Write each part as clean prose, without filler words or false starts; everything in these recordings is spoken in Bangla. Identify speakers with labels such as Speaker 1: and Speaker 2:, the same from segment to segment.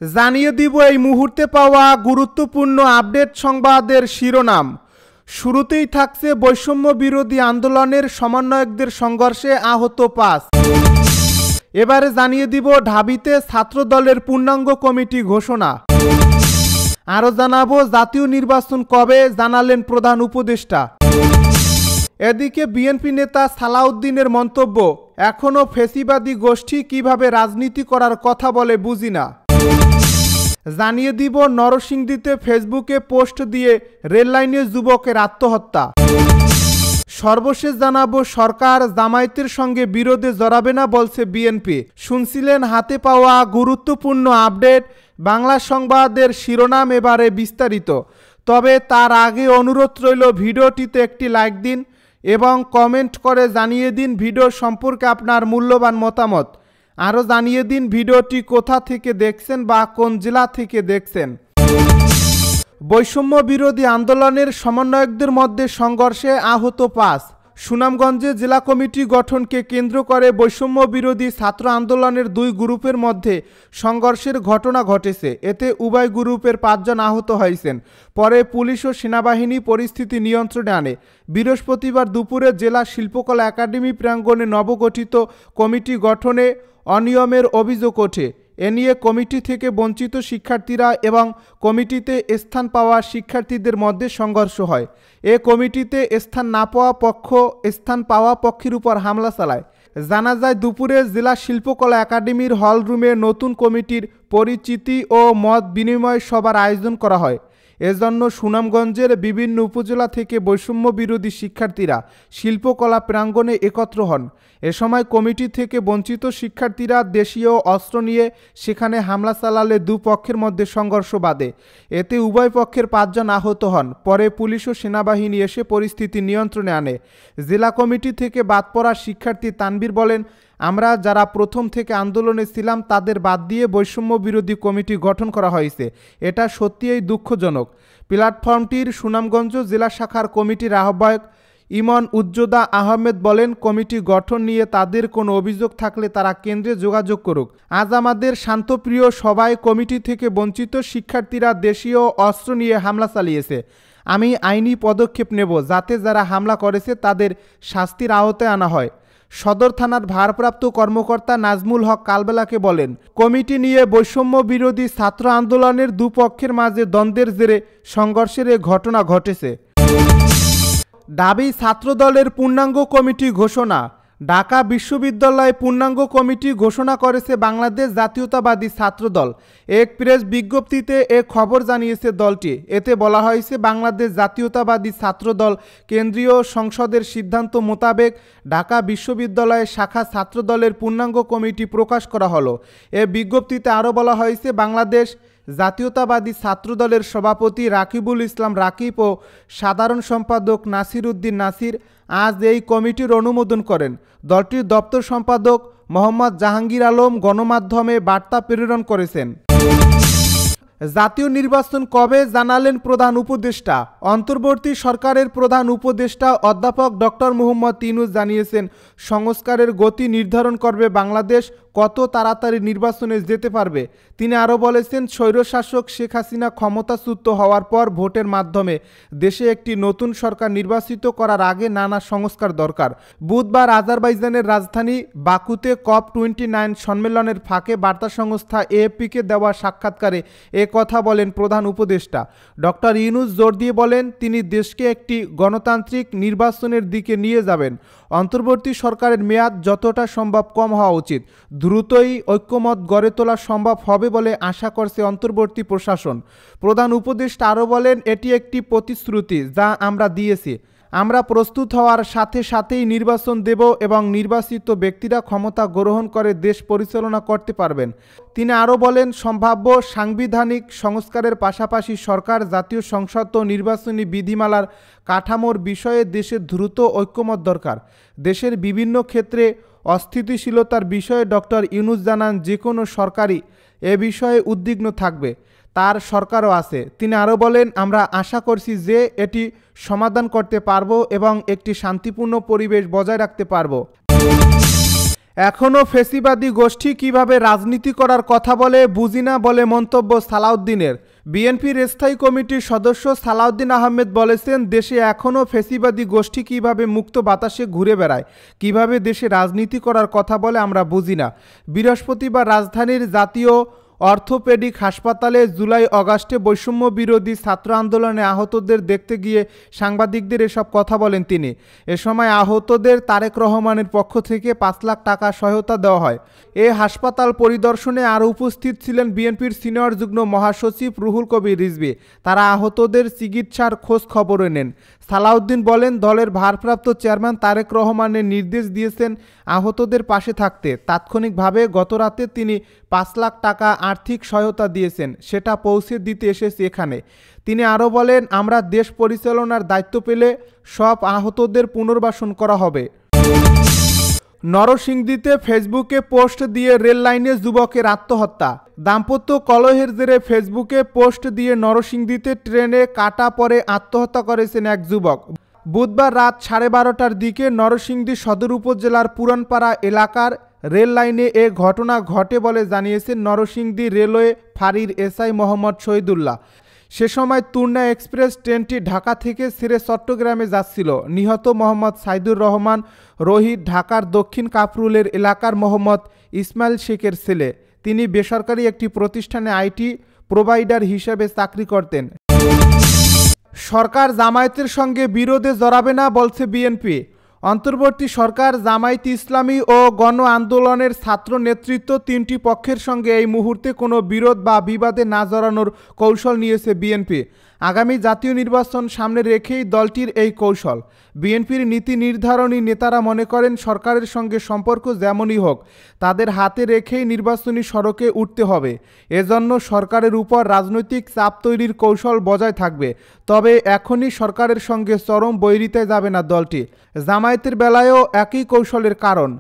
Speaker 1: জানিয়ে দিব এই মুহূর্তে পাওয়া গুরুত্বপূর্ণ আপডেট সংবাদের শিরোনাম। শুরুতেই থাকছে বৈষম্য বিরোধী আন্দোলনের সমন্বয়কদের সংঘর্ষে আহত ৫। এবারে জানিয়ে দিব ঢাবিতে ছাত্রদলের পূর্ণাঙ্গ কমিটি ঘোষণা। আরও জানাবো জাতীয় নির্বাচন কবে, জানালেন প্রধান উপদেষ্টা। এদিকে বিএনপি নেতা সালাউদ্দিনের মন্তব্য, এখনও ফ্যাসিবাদী গোষ্ঠী কিভাবে রাজনীতি করার কথা বলে বুঝি না। জানিয়ে দিব নরসিংদীতে ফেসবুকে পোস্ট দিয়ে রেললাইনে যুবকের আত্মহত্যা। সর্বশেষ জানাবো সরকার জামায়াতের সঙ্গে বিরোধে জড়াবে না বলছে বিএনপি। শুনছিলেন হাতে পাওয়া গুরুত্বপূর্ণ আপডেট বাংলা সংবাদের শিরোনাম, এবারে বিস্তারিত। তবে তার আগে অনুরোধ রইল ভিডিওটিতে একটি লাইক দিন এবং কমেন্ট করে জানিয়ে দিন ভিডিও সম্পর্কে আপনার মূল্যবান মতামত। আরও জানিয়ে দিন ভিডিওটি কোথা থেকে দেখছেন বা কোন জেলা থেকে দেখছেন। বৈষম্য বিরোধী আন্দোলনের সমন্বয়কদের মধ্যে সংঘর্ষে আহত ৫। সুনামগঞ্জে জেলা কমিটি গঠনকে কেন্দ্র করে বৈষম্য বিরোধী ছাত্র আন্দোলনের দুই গ্রুপের মধ্যে সংঘর্ষের ঘটনা ঘটেছে। এতে উভয় গ্রুপের ৫ জন আহত হয়েছেন। পরে পুলিশ ও সেনাবাহিনী পরিস্থিতি নিয়ন্ত্রণে আনে। বৃহস্পতিবার দুপুরে জেলা শিল্পকলা একাডেমি প্রাঙ্গণে নবগঠিত কমিটি গঠনে অনিয়মের অভিযোগ ওঠে। এ নিয়ে কমিটি থেকে বঞ্চিত শিক্ষার্থীরা এবং কমিটিতে স্থান পাওয়া শিক্ষার্থীদের মধ্যে সংঘর্ষ হয়। এ কমিটিতে স্থান না পাওয়া পক্ষ স্থান পাওয়া পক্ষের উপর হামলা চালায়। জানা যায় দুপুরে জেলা শিল্পকলা একাডেমির হলরুমে নতুন কমিটির পরিচিতি ও মত বিনিময় সভার আয়োজন করা হয়। এজন্য সুনামগঞ্জের বিভিন্ন উপজেলা থেকে বৈষম্য বিরোধী শিক্ষার্থীরা শিল্পকলা প্রাঙ্গণে একত্র হন। এ সময় কমিটি থেকে বঞ্চিত শিক্ষার্থীরা দেশীয় অস্ত্র নিয়ে সেখানে হামলা চালালে দুপক্ষের মধ্যে সংঘর্ষ বাধে। এতে উভয় পক্ষের ৫ জন আহত হন। পরে পুলিশ ও সেনাবাহিনী এসে পরিস্থিতি নিয়ন্ত্রণে আনে। জেলা কমিটি থেকে বাদ পড়া শিক্ষার্থী তানভীর বলেন, আমরা যারা প্রথম থেকে আন্দোলনে ছিলাম তাদের বাদ দিয়ে বৈষম্য বিরোধী কমিটি গঠন করা হয়েছে। এটা সত্যিই দুঃখজনক। প্ল্যাটফর্মটির সুনামগঞ্জ জেলা শাখার কমিটির আহ্বায়ক ইমন উজ্জোদা আহমেদ বলেন, কমিটি গঠন নিয়ে তাদের কোনো অভিযোগ থাকলে তারা কেন্দ্রে যোগাযোগ করুক। আজ আমাদের শান্তপ্রিয় সভায় কমিটি থেকে বঞ্চিত শিক্ষার্থীরা দেশীয় অস্ত্র নিয়ে হামলা চালিয়েছে। আমি আইনি পদক্ষেপ নেব যাতে যারা হামলা করেছে তাদের শাস্তির আওতায় আনা হয়। সদর থানার ভারপ্রাপ্ত কর্মকর্তা নাজমুল হক কালবেলাকে বলেন, কমিটি নিয়ে বৈষম্য বিরোধী ছাত্র আন্দোলনের দুপক্ষের মাঝে দ্বন্দ্বের জেরে সংঘর্ষের এ ঘটনা ঘটেছে। দাবি ছাত্রদলের পূর্ণাঙ্গ কমিটি ঘোষণা। ঢাকা বিশ্ববিদ্যালয়ে পূর্ণাঙ্গ কমিটি ঘোষণা করেছে বাংলাদেশ জাতীয়তাবাদী ছাত্রদল। এক প্রেস বিজ্ঞপ্তিতে এ খবর জানিয়েছে দলটি। এতে বলা হয়েছে, বাংলাদেশ জাতীয়তাবাদী ছাত্রদল কেন্দ্রীয় সংসদের সিদ্ধান্ত মোতাবেক ঢাকা বিশ্ববিদ্যালয়ে শাখা ছাত্রদলের পূর্ণাঙ্গ কমিটি প্রকাশ করা হলো। এ বিজ্ঞপ্তিতে আরও বলা হয়েছে, বাংলাদেশ জাতীয়তাবাদী ছাত্রদলের সভাপতি রাকিবুল ইসলাম রাকিব ও সাধারণ সম্পাদক নাসির উদ্দিন নাসির আজ এই কমিটির অনুমোদন করেন। দলটির দপ্তর সম্পাদক মোহাম্মদ জাহাঙ্গীর আলম গণমাধ্যমে বার্তা প্রেরণ করেছেন। জাতীয় নির্বাচন কবে, জানালেন প্রধান উপদেষ্টা। অন্তর্বর্তী সরকারের প্রধান উপদেষ্টা অধ্যাপক ডক্টর মোহাম্মদ ইউনূস জানিয়েছেন, সংস্কারের গতি নির্ধারণ করবে বাংলাদেশ কত তাড়াতাড়ি নির্বাচনে যেতে পারবে। তিনি আরও বলেছেন, স্বৈরশাসক শেখ হাসিনা ক্ষমতাচ্যুত হওয়ার পর ভোটের মাধ্যমে দেশে একটি নতুন সরকার নির্বাচিত করার আগে নানা সংস্কার দরকার। বুধবার আজারবাইজানের রাজধানী বাকুতে COP29 সম্মেলনের ফাঁকে বার্তা সংস্থা AFP-কে দেওয়া সাক্ষাৎকারে এ কথা বলেন প্রধান উপদেষ্টা। ডক্টর ইউনূস জোর দিয়ে বলেন, তিনি দেশকে একটি গণতান্ত্রিক নির্বাচনের দিকে নিয়ে যাবেন। অন্তর্বর্তী সরকারের মেয়াদ যতটা সম্ভব কম হওয়া উচিত। দ্রুতই ঐক্যমত গড়ে তোলা সম্ভব হবে বলে আশা করছে অন্তর্বর্তী প্রশাসন। প্রধান উপদেষ্টা আরও বলেন, এটি একটি প্রতিশ্রুতি যা আমরা দিয়েছি। আমরা প্রস্তুত হওয়ার সাথে সাথেই নির্বাচন দেব এবং নির্বাচিত ব্যক্তিরা ক্ষমতা গ্রহণ করে দেশ পরিচালনা করতে পারবেন। তিনি আরও বলেন, সম্ভাব্য সাংবিধানিক সংস্কারের পাশাপাশি সরকার জাতীয় সংসদ ও নির্বাচনী বিধিমালার কাঠামোর বিষয়ে দেশের দ্রুত ঐক্যমত দরকার। দেশের বিভিন্ন ক্ষেত্রে অস্থিতিশীলতার বিষয়ে ডক্টর ইউনূস জানান, যে কোনো সরকারই এ বিষয়ে উদ্বিগ্ন থাকবে, তার সরকারও আছে। তিনি আরও বলেন, আমরা আশা করছি যে এটি সমাধান করতে পারব এবং একটি শান্তিপূর্ণ পরিবেশ বজায় রাখতে পারব। এখনও ফেসিবাদী গোষ্ঠী কিভাবে রাজনীতি করার কথা বলে বুঝি না বলে মন্তব্য সালাউদ্দিনের। বিএনপির স্থায়ী কমিটির সদস্য সালাউদ্দিন আহমেদ বলেছেন, দেশে এখনও ফেসিবাদী গোষ্ঠী কিভাবে মুক্ত বাতাসে ঘুরে বেড়ায়, কিভাবে দেশে রাজনীতি করার কথা বলে আমরা বুঝি না। বৃহস্পতিবার রাজধানীর জাতীয় অর্থোপেডিক হাসপাতালে জুলাই আগস্টে বৈষম্য বিরোধী ছাত্র আন্দোলনে আহতদের দেখতে গিয়ে সাংবাদিকদের এসব কথা বলেন তিনি। এ সময় আহতদের তারেক রহমানের পক্ষ থেকে ৫ লাখ টাকা সহায়তা দেওয়া হয়। এ হাসপাতাল পরিদর্শনে আরও উপস্থিত ছিলেন বিএনপির সিনিয়র যুগ্ম মহাসচিব রুহুল কবির রিজভী। তারা আহতদের চিকিৎসার খোঁজ খবর নেন। সালাউদ্দিন বলেন, দলের ভারপ্রাপ্ত চেয়ারম্যান তারেক রহমানের নির্দেশ দিয়েছেন আহতদের পাশে থাকতে। তাৎক্ষণিকভাবে গতরাতে তিনি ৫ লাখ টাকা আর্থিক সহায়তা দিয়েছেন, সেটা পৌঁছে দিতে এসেছি এখানে। তিনি আরও বলেন, আমরা দেশ পরিচালনার দায়িত্ব পেলে সব আহতদের পুনর্বাসন করা হবে। নরসিংদীতে ফেসবুকে পোস্ট দিয়ে রেল লাইনে যুবকের আত্মহত্যা। দাম্পত্য কলহের জেরে ফেসবুকে পোস্ট দিয়ে নরসিংদীতে ট্রেনে কাটা পড়ে আত্মহত্যা করেছেন এক যুবক। বুধবার রাত 12:30টার দিকে নরসিংদী সদর উপজেলার পুরানপাড়া এলাকার রেল লাইনে এ ঘটনা ঘটে বলে জানিয়েছেন নরসিংদী রেলওয়ে ফাঁড়ির এসআই মোহাম্মদ শহীদুল্লাহ। সে সময় তুর্না এক্সপ্রেস ট্রেনটি ঢাকা থেকে ছেড়ে চট্টগ্রামে যাচ্ছিল। নিহত মোহাম্মদ সাইদুর রহমান রোহিত ঢাকার দক্ষিণ কাফরুলের এলাকার মোহাম্মদ ইসমাইল শেখের ছেলে। তিনি বেসরকারি একটি প্রতিষ্ঠানে আইটি প্রোভাইডার হিসেবে চাকরি করতেন। সরকার জামায়াতের সঙ্গে বিরোধে জড়াবে না বলছে বিএনপি। অন্তর্বর্তী সরকার জামায়াত ইসলামী ও গণ আন্দোলনের ছাত্র নেতৃত্ব তিনটি পক্ষের সঙ্গে এই মুহূর্তে কোনো বিরোধ বা বিবাদে না জড়ানোর কৌশল নিয়েছে বিএনপি। আগামী জাতীয় নির্বাচন সামনে রেখেই দলটির এই কৌশল। বিএনপির নীতি নির্ধারণী নেতারা মনে করেন, সরকারের সঙ্গে সম্পর্ক যেমনই হোক তাদের হাতে রেখেই নির্বাচনী সড়কে উঠতে হবে। এজন্য সরকারের উপর রাজনৈতিক চাপ তৈরির কৌশল বজায় থাকবে। তবে এখনই সরকারের সঙ্গে চরম বৈরিতায় যাবে না দলটি। জামায়াতের বেলায়ও একই কৌশলের কারণ।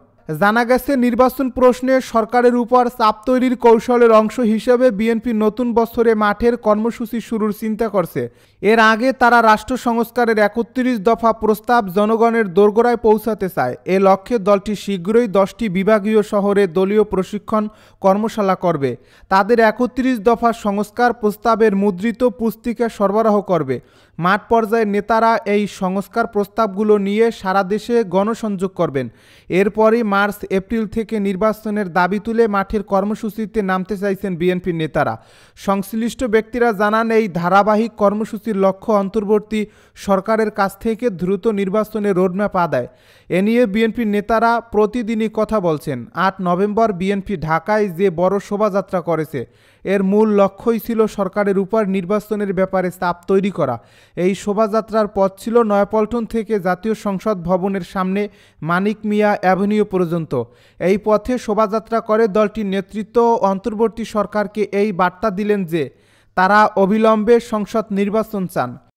Speaker 1: জানা গেছে, নির্বাচন প্রশ্নে সরকারের উপর চাপ তৈরির কৌশলের অংশ হিসেবে বিএনপি নতুন বছরে মাঠের কর্মসূচি শুরুর চিন্তা করছে। এর আগে তারা রাষ্ট্র সংস্কারের ৩১ দফা প্রস্তাব জনগণের দোরগোড়ায় পৌঁছাতে চায়। এ লক্ষ্যে দলটি শীঘ্রই 10টি বিভাগীয় শহরে দলীয় প্রশিক্ষণ কর্মশালা করবে। তাদের ৩১ দফা সংস্কার প্রস্তাবের মুদ্রিত পুস্তিকা সরবরাহ করবে। মাঠ পর্যায়ের নেতারা এই সংস্কার প্রস্তাবগুলো নিয়ে সারা দেশে গণসংযোগ করবেন। এরপরই মার্চ এপ্রিল থেকে নির্বাচনের দাবি তুলে মাঠের কর্মসূচিতে নামতে চাইছেন বিএনপির নেতারা। সংশ্লিষ্ট ব্যক্তিরা জানান, এই ধারাবাহিক কর্মসূচির লক্ষ্য অন্তর্বর্তী সরকারের কাছ থেকে দ্রুত নির্বাচনের রোডম্যাপ আদায়। এ নিয়ে বিএনপির নেতারা প্রতিদিনই কথা বলছেন। ৮ নভেম্বর বিএনপি ঢাকায় যে বড় শোভাযাত্রা করেছে, এর মূল লক্ষ্যই ছিল সরকারের উপর নির্বাচনের ব্যাপারে চাপ তৈরি করা। এই শোভাযাত্রার পথ ছিল নয়াপল্টন থেকে জাতীয় সংসদ ভবনের সামনে মানিক মিয়া অ্যাভিনিউ পর্যন্ত। এই পথে শোভাযাত্রা করে দলটির নেতৃত্ব অন্তর্বর্তী সরকারকে এই বার্তা দিলেন যে তারা অবিলম্বে সংসদ নির্বাচন চান।